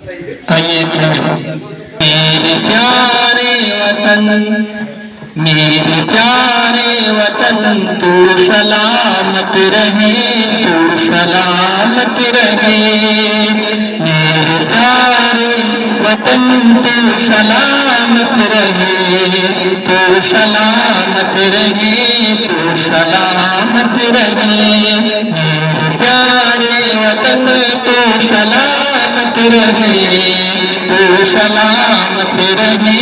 आइए मेरे प्यारे वतन, मेरे प्यारे वतन, तू सलामत रहे, तू सलामत रहे। मेरे प्यारे वतन, तू सलामत रहे, तू सलामत रहे, तू सलामत रहे। मेरे प्यारे वतन, तू सलामत रहे, तू सलामत रहे,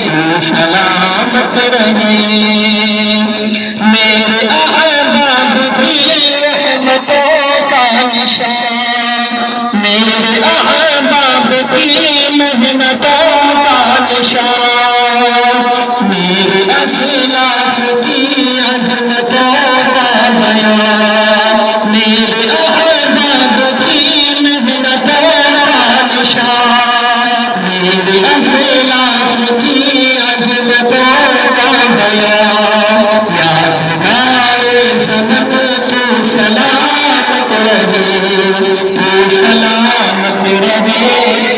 तू सलामत रहे। मेरे अहबाब की रहमतों का निशान, मेरे अहबाब की मेहनतों का निशान, मेरे असलाफ की अज़मतों का बयान, मेरे अहबाब की मेहनतों का निशान, मेरे असलाफ की अज़मतों का बयान। यादगारे ज़मन तू सलामत रहे, तू सलामत रहे,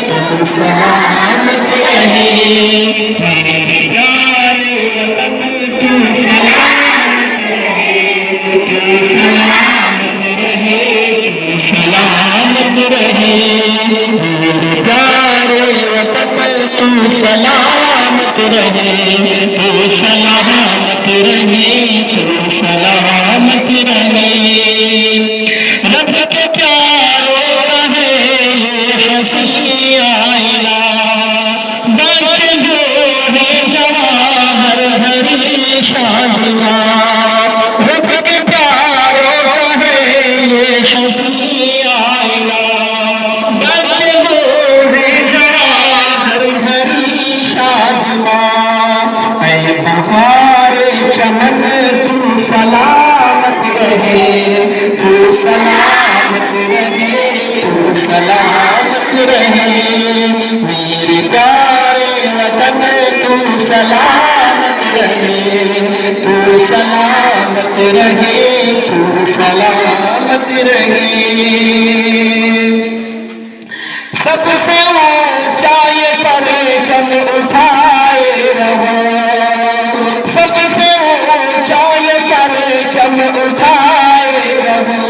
तू सलामत रहे। मेरे प्यारे वतन, तू सलामत रहे, तू सलामत रहे, तू सलामत रहे। मेरे प्यारे वतन, तू सलामत रहे, तू सलामत रहे, तू सलामत रहे। रब के प्यारों का है ये हसी आईना, बच जो है जवाहर हरी शादिया। रब के प्यारों का है ये हसी आईना, बच जो है जवाहर हरी शादिया। ऐ बहार चमन तू सलामत रहे, तू सलामत रहे, तू सलामत रहे। मेरे प्यारे वतन, तू सलामत रहे, तू सलामत रहे, तू सलामत रहे। सबसे ऊंचाई पर चम उठाए रहो, सबसे ऊंचाई पर चम उठाए रहो।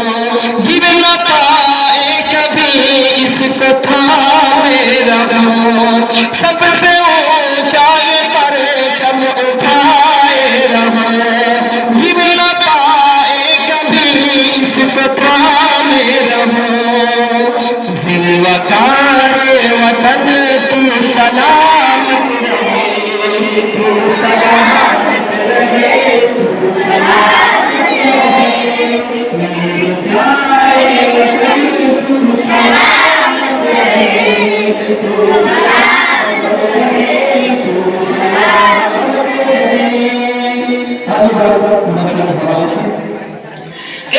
गिर न पाए कभी इसको थामे रहो, सबसे ऊंचाई पर चम उठाए रहो। गिर न पाए कभी इसको थामे रहो। जिलवकारे वतन, तू सलामत रहे, तू सलामत रहे, तू सलामत रहे। मेरे प्यारे वतन, तू सलामत रहे, तू सलामत रहे, तू सलामत रहे।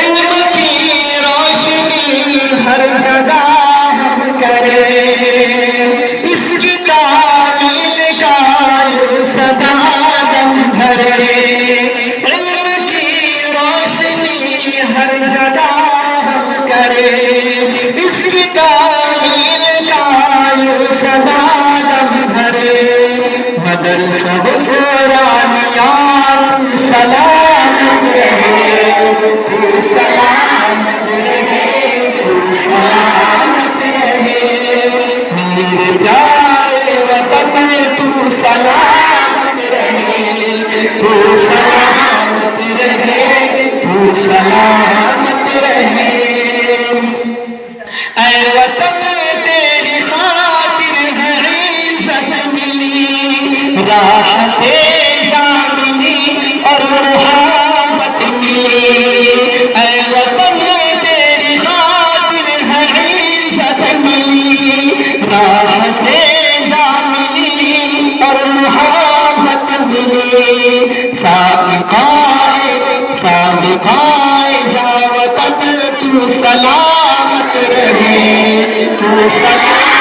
इल्म की रोशनी हर जगह हम करें, इसकी तामील का सदा दम भरे। इल्म की रोशनी हर जगह हम करें, इसकी तामील का सदा दम भरे। मदरसा फुरानिया तू सलामत रहे, तू सलामत रहे, तू सलामत रहे। मेरे प्यारे वतन, तू सलामत रहे, तू सलामत रहे, तू सलामत रहे। ऐ वतन तेरी खातिर है इज्जत मिली, राहते जा मिली और मोहब्बत मिली। ऐ वतन तेरी खातिर है इज्जत मिली, राहते जा मिली और मोहब्बत मिली। साबिकाए साबिकाए जा वतन, तू सलामत रहे, तू सलामत